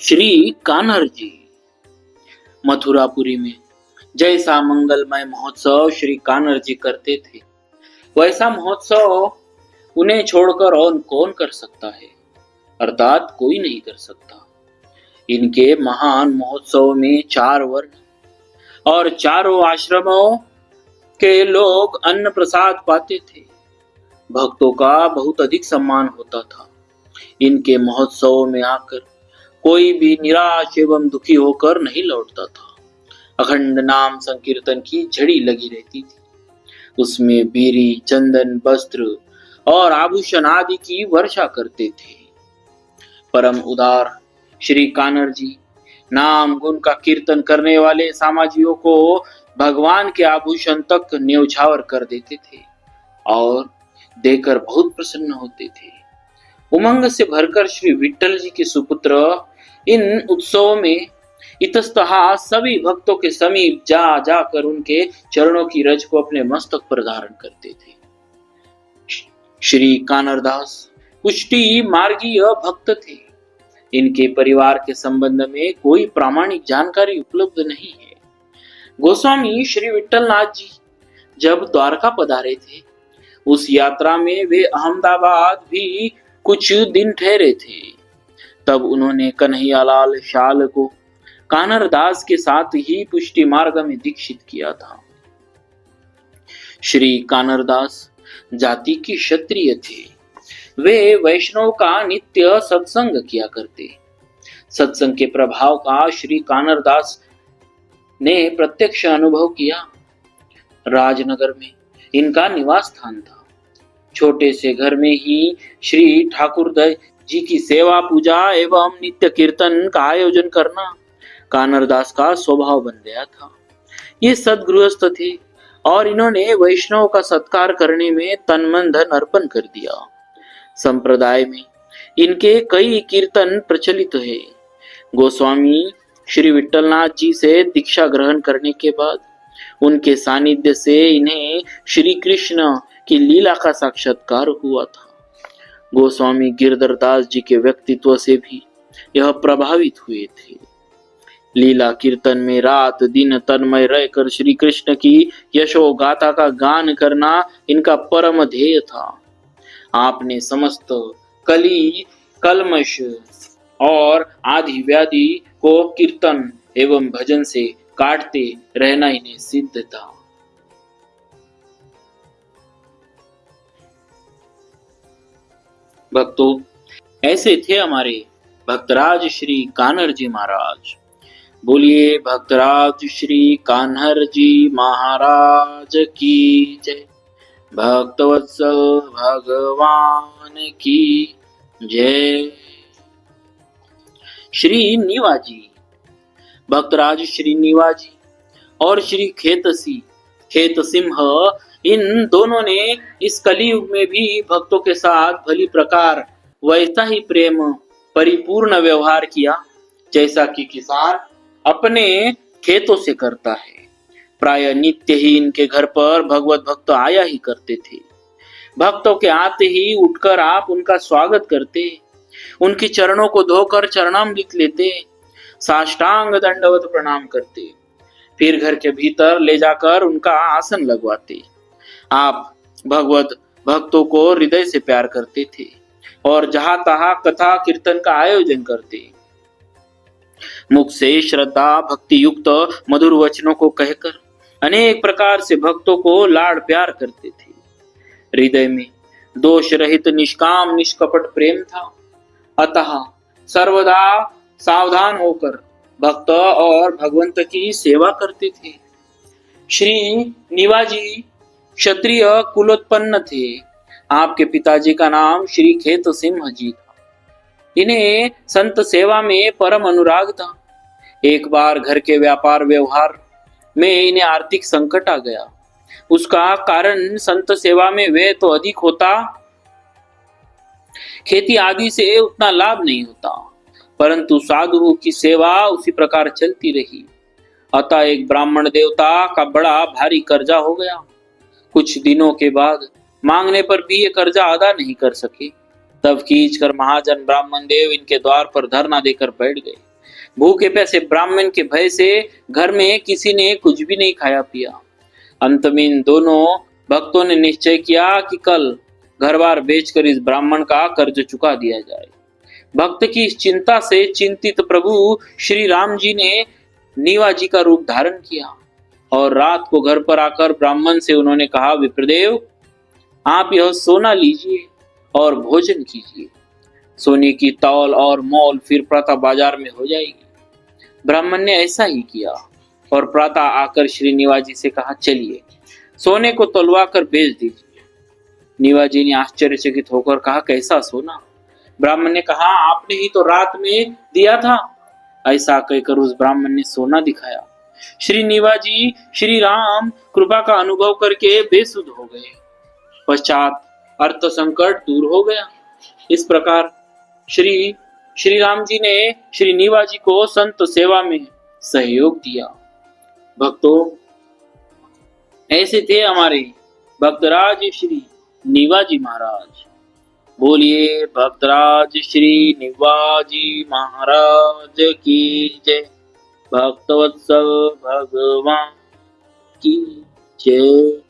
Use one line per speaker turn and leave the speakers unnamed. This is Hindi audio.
श्री कान्हर जी। मथुरापुरी में जैसा मंगलमय महोत्सव श्री कान्हर जी करते थे, वैसा महोत्सव उन्हें छोड़कर और कौन कर सकता है, अर्थात कोई नहीं कर सकता। इनके महान महोत्सव में 4 वर्ण और चारों आश्रमों के लोग अन्न प्रसाद पाते थे। भक्तों का बहुत अधिक सम्मान होता था। इनके महोत्सव में आकर कोई भी निराश एवं दुखी होकर नहीं लौटता था। अखंड नाम संकीर्तन की झड़ी लगी रहती थी। उसमें बीरी, चंदन, वस्त्र और आभूषण आदि की वर्षा करते थे। परम उदार श्री कान्हर जी नाम गुण का कीर्तन करने वाले सामाजियों को भगवान के आभूषण तक न्यौछावर कर देते थे और देकर बहुत प्रसन्न होते थे। उमंग से भरकर श्री विट्ठल जी के सुपुत्र इन उत्सवों में इतस्तः सभी भक्तों के समीप जा जाकर उनके चरणों की रज को अपने मस्तक पर धारण करते थे। श्री कान्हर दास पुष्टि मार्गीय भक्त थे। इनके परिवार के संबंध में कोई प्रामाणिक जानकारी उपलब्ध नहीं है। गोस्वामी श्री विट्ठलनाथ जी जब द्वारका पधारे थे, उस यात्रा में वे अहमदाबाद भी कुछ दिन ठहरे थे। तब उन्होंने कन्हैयालाल शाल को कान्हर दास के साथ ही पुष्टि मार्ग में दीक्षित किया था। श्री कान्हर दास जाति के क्षत्रिय थे। वे वैष्णव का नित्य सत्संग किया करते। सत्संग के प्रभाव का श्री कान्हर दास ने प्रत्यक्ष अनुभव किया। राजनगर में इनका निवास स्थान था। छोटे से घर में ही श्री ठाकुर जी की सेवा, पूजा एवं नित्य कीर्तन का आयोजन करना कान्हर दास का स्वभाव बन गया था। ये सद्गृहस्थ थे और इन्होंने वैष्णव का सत्कार करने में तन मन धन अर्पण कर दिया। संप्रदाय में इनके कई कीर्तन प्रचलित है। गोस्वामी श्री विट्ठलनाथ जी से दीक्षा ग्रहण करने के बाद उनके सानिध्य से इन्हें श्री कृष्ण की लीला का साक्षात्कार हुआ था। गोस्वामी गिरधर दास जी के व्यक्तित्व से भी यह प्रभावित हुए थे। लीला कीर्तन में रात दिन तन्मय रहकर श्री कृष्ण की यशो गाथा का गान करना इनका परम ध्येय था। आपने समस्त कली, कलमश और आदि व्याधि को कीर्तन एवं भजन से काटते रहना इन्हें सिद्ध था। भक्तों, ऐसे थे हमारे भक्तराज श्री कान्हर जी महाराज। बोलिए भक्तराज श्री कान्हर जी महाराज की जय। भक्तवत्सल भगवान की जय। श्री निवाजी, भक्तराज श्री निवाजी और श्री खेत सिंह, इन दोनों ने इस कलियुग में भी भक्तों के साथ भली प्रकार वैसा ही प्रेम परिपूर्ण व्यवहार किया जैसा कि किसान अपने खेतों से करता है। प्राय नित्य ही इनके घर पर भगवत भक्त आया ही करते थे। भक्तों के आते ही उठकर आप उनका स्वागत करते, उनके चरणों को धोकर चरणामृत लेते, साष्टांग दंडवत प्रणाम करते, फिर घर के भीतर ले जाकर उनका आसन लगवाते। आप भगवत भक्तों को हृदय से प्यार करते थे और जहां तहां कथा कीर्तन का आयोजन करते। मुख से श्रद्धा भक्ति युक्त मधुर वचनों को कहकर अनेक प्रकार से भक्तों को लाड़ प्यार करते थे। हृदय में दोष रहित निष्काम निष्कपट प्रेम था। अतः सर्वदा सावधान होकर भक्त और भगवंत की सेवा करते थे। श्री निवाजी क्षत्रिय कुलोत्पन्न थे। आपके पिताजी का नाम श्री खेत सिंह जी था। इन्हें संत सेवा में परम अनुराग था। एक बार घर के व्यापार व्यवहार में इन्हें आर्थिक संकट आ गया। उसका कारण संत सेवा में व्यय तो अधिक होता, खेती आदि से उतना लाभ नहीं होता, परंतु साधुओं की सेवा उसी प्रकार चलती रही। अतः एक ब्राह्मण देवता का बड़ा भारी कर्जा हो गया। कुछ दिनों के बाद मांगने पर भी ये कर्जा अदा नहीं कर सके। तब खींच कर महाजन ब्राह्मण देव इनके द्वार पर धरना देकर बैठ गए। भूखे प्यासे ब्राह्मण के भय से घर में किसी ने कुछ भी नहीं खाया पिया। अंत में इन दोनों भक्तों ने निश्चय किया कि कल घर बार बेचकर इस ब्राह्मण का कर्ज चुका दिया जाए। भक्त की इस चिंता से चिंतित प्रभु श्री राम जी ने नीवा जी का रूप धारण किया और रात को घर पर आकर ब्राह्मण से उन्होंने कहा, विप्रदेव, आप यह सोना लीजिए और भोजन कीजिए। सोने की तौल और मोल फिर प्रातः बाजार में हो जाएगी। ब्राह्मण ने ऐसा ही किया और प्रातः आकर श्री निवाजी से कहा, चलिए सोने को तौलवा कर बेच दीजिए। निवाजी ने आश्चर्यचकित होकर कहा, कैसा सोना? ब्राह्मण ने कहा, आपने ही तो रात में दिया था। ऐसा कहकर उस ब्राह्मण ने सोना दिखाया। श्री निवाजी श्री राम कृपा का अनुभव करके बेसुध हो गए। पश्चात अर्थ संकट दूर हो गया। इस प्रकार श्री राम जी ने श्री निवाजी को संत सेवा में सहयोग दिया। भक्तों, ऐसे थे हमारे भक्तराज श्री निवाजी महाराज। बोलिए भक्तराज श्री निवाजी महाराज की जय। भक्तवत्सल भगवान की जय।